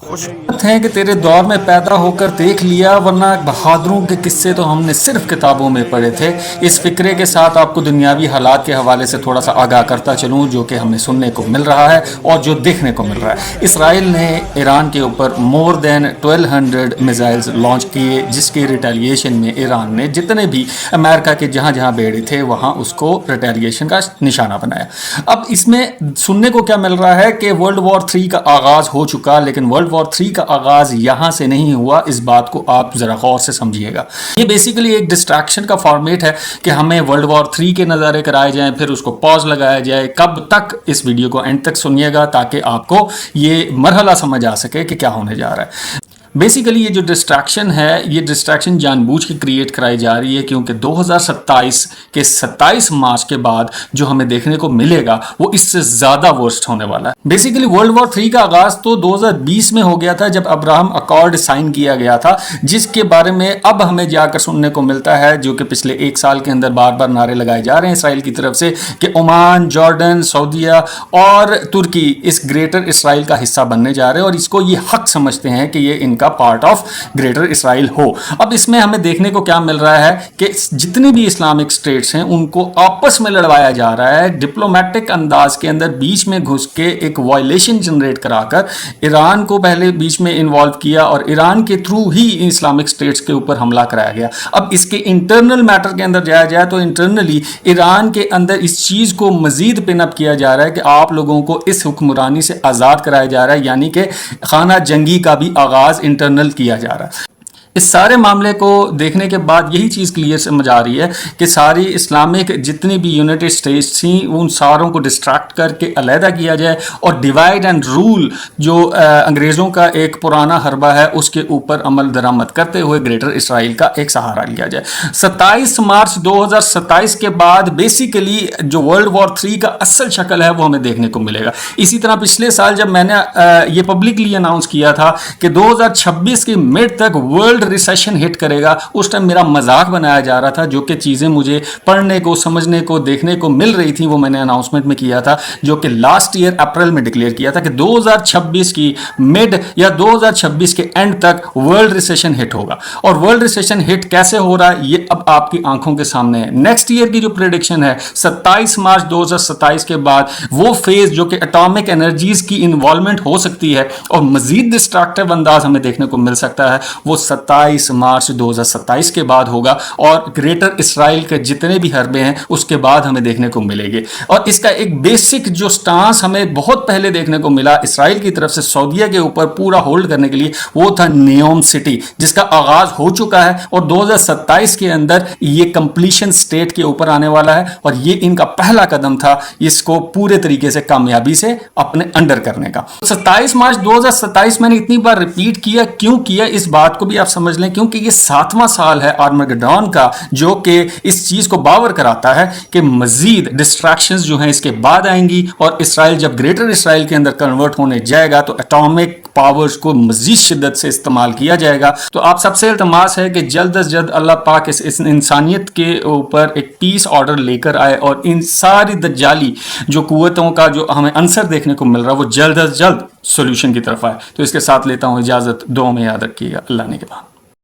خوشبخت ہیں کہ تیرے دور میں پیدا ہو کر دیکھ لیا، ورنہ بہادروں کے قصے تو ہم نے صرف کتابوں میں پڑھے تھے۔ اس فکرے کے ساتھ آپ کو دنیاوی حالات کے حوالے سے تھوڑا سا آگاہ کرتا چلوں، جو کہ ہمیں سننے کو مل رہا ہے اور جو دیکھنے کو مل رہا ہے۔ اسرائیل نے ایران کے اوپر مور دین 1200 میزائلز لانچ کیے، جس کے ریٹیلیشن میں ایران نے جتنے بھی امریکہ کے جہاں جہاں بیڑے تھے وہاں اس کو ریٹیلیشن کا نشانہ بنایا۔ اب اس میں سننے کو کیا مل رہا ہے کہ ورلڈ وار 3 کا آغاز ہو چکا، لیکن ورلڈ وار 3 کا آغاز یہاں سے نہیں ہوا۔ اس بات کو آپ ذرا غور سے سمجھیے گا۔ یہ بیسیکلی ایک ڈسٹریکشن کا فارمیٹ ہے کہ ہمیں ورلڈ وار 3 کے نظارے کرائے جائیں، پھر اس کو پاز لگایا جائے۔ کب تک؟ اس ویڈیو کو اینڈ تک سنیے گا تاکہ آپ کو یہ مرحلہ سمجھ آ سکے کہ کیا ہونے جا رہا ہے۔ بیسیکلی یہ جو ڈسٹریکشن ہے، یہ ڈسٹریکشن جان بوجھ کے کریٹ کرائی جا رہی ہے، کیونکہ 2027 کے 27 مارچ کے بعد جو ہمیں دیکھنے کو ملے گا وہ اس سے زیادہ ورسٹ ہونے والا ہے۔ بیسیکلی ورلڈ وار 3 کا آغاز تو 2020 میں ہو گیا تھا، جب ابراہم اکارڈ سائن کیا گیا تھا، جس کے بارے میں اب ہمیں جا کر سننے کو ملتا ہے، جو کہ پچھلے ایک سال کے اندر بار بار نعرے لگائے جا رہے ہیں اسرائیل کی طرف سے کہ عمان، جارڈن، سعودیہ اور ترکی اس گریٹر اسرائیل کا حصہ بننے جا رہے ہیں، اور اس کو یہ حق سمجھتے ہیں کہ یہ ان کا پارٹ آف گریٹر اسرائیل ہو۔ اب اس میں ہمیں دیکھنے کو کیا مل رہا ہے کہ جتنی بھی اسلامک سٹیٹس ہیں ان کو آپس میں لڑوایا جا رہا ہے، ڈپلومیٹک انداز کے اندر بیچ میں گھس کے ایک وائلیشن جنریٹ کرا کر ایران کو پہلے بیچ میں انوالو کیا، اور ایران کے تھرو ہی اسلامک سٹیٹس کے اوپر حملہ کرایا گیا۔ اب اس کے انٹرنل میٹر کے اندر جایا جائے تو انٹرنلی ایران کے اندر اس چیز کو مزید پن اپ کیا جا رہا ہے کہ آپ لوگوں کو اس حکمرانی سے آزاد کرایا جا رہا ہے، یعنی کہ خانہ جنگی کا بھی آغاز انٹرنل کیا جا رہا ہے۔ اس سارے معاملے کو دیکھنے کے بعد یہی چیز کلیئر سمجھ آ رہی ہے کہ ساری اسلامک جتنی بھی یونائٹڈ اسٹیٹس تھیں ان ساروں کو ڈسٹریکٹ کر کے علیحدہ کیا جائے، اور ڈیوائڈ اینڈ رول جو انگریزوں کا ایک پرانا حربہ ہے اس کے اوپر عمل درآمد کرتے ہوئے گریٹر اسرائیل کا ایک سہارا لیا جائے۔ 27 مارچ 2027 کے بعد بیسیکلی جو ورلڈ وار 3 کا اصل شکل ہے وہ ہمیں دیکھنے کو ملے گا۔ اسی طرح پچھلے سال جب میں نے یہ پبلکلی اناؤنس کیا تھا کہ 2026 کی مڈ تک ورلڈ ریسیشن ہٹ کرے گا، اس ٹائم میرا مذاق بنایا جا رہا تھا۔ جو کہ چیزیں مجھے پڑھنے کو، سمجھنے کو، دیکھنے کو مل رہی تھیں وہ میں نے اناؤنسمنٹ میں کیا تھا، جو کہ لاسٹ ایئر اپریل میں ڈکلیئر کیا تھا کہ 2026 کی مڈ یا 2026 کے اینڈ تک ورلڈ ریسیشن ہٹ ہوگا۔ اور ورلڈ ریسیشن ہٹ کیسے ہو رہا ہے یہ اب آپ کی آنکھوں کے سامنے ہے۔ نیکسٹ ایئر کی جو پریڈکشن ہے 27 مارچ 2027 کے بعد وہ فیز جو کہ اٹامک انرجیز کی انوالومنٹ ہو سکتی ہے اور مزید ڈسٹرکٹیو انداز ہمیں دیکھنے کو مل سکتا ہے، وہ 27 مارچ 2027 کے بعد ہوگا، اور گریٹر اسرائیل کے جتنے بھی حربے ہیں اس کے بعد ہمیں دیکھنے کو ملے گے۔ اور اس کا ایک بیسک جو سٹانس ہمیں بہت پہلے دیکھنے کو ملا اسرائیل کی طرف سے سعودیہ کے اوپر پورا ہولڈ کرنے کے لیے، وہ تھا نیوم سٹی، جس کا آغاز ہو چکا ہے اور 2027 کے اندر یہ کمپلیشن سٹیٹ کے اوپر آنے والا ہے، اور یہ ان کا پہلا قدم تھا اس کو پورے طریقے سے کامیابی سے اپنے انڈر کرنے کا۔ 27 مارچ 2027 میں نے اتنی بار ریپیٹ کیا، کیوں کیا اس بات کو بھی آپ سمجھ لیں، کیونکہ یہ 7واں سال ہے آرمگڈون کا، جو کہ اس چیز کو باور کراتا ہے کہ مزید ڈسٹریکشنز جو ہیں اس کے بعد آئیں گی، اور اسرائیل جب گریٹر اسرائیل کے اندر کنورٹ ہونے جائے گا تو اٹامک پاورز کو مزید شدت سے استعمال کیا جائے گا۔ تو آپ سب سے التماس ہے کہ جلد از جلد اللہ پاک اس انسانیت کے اوپر ایک پیس آرڈر لے کر آئے، اور ان ساری دجالی جو قوتوں کا جو ہمیں عنصر دیکھنے کو مل رہا ہے وہ جلد از جلد سولوشن کی طرف آئے۔ تو اس کے ساتھ لیتا ہوں اجازت، دعاؤں میں یاد رکھیے گا۔ اللہ نے کے بعد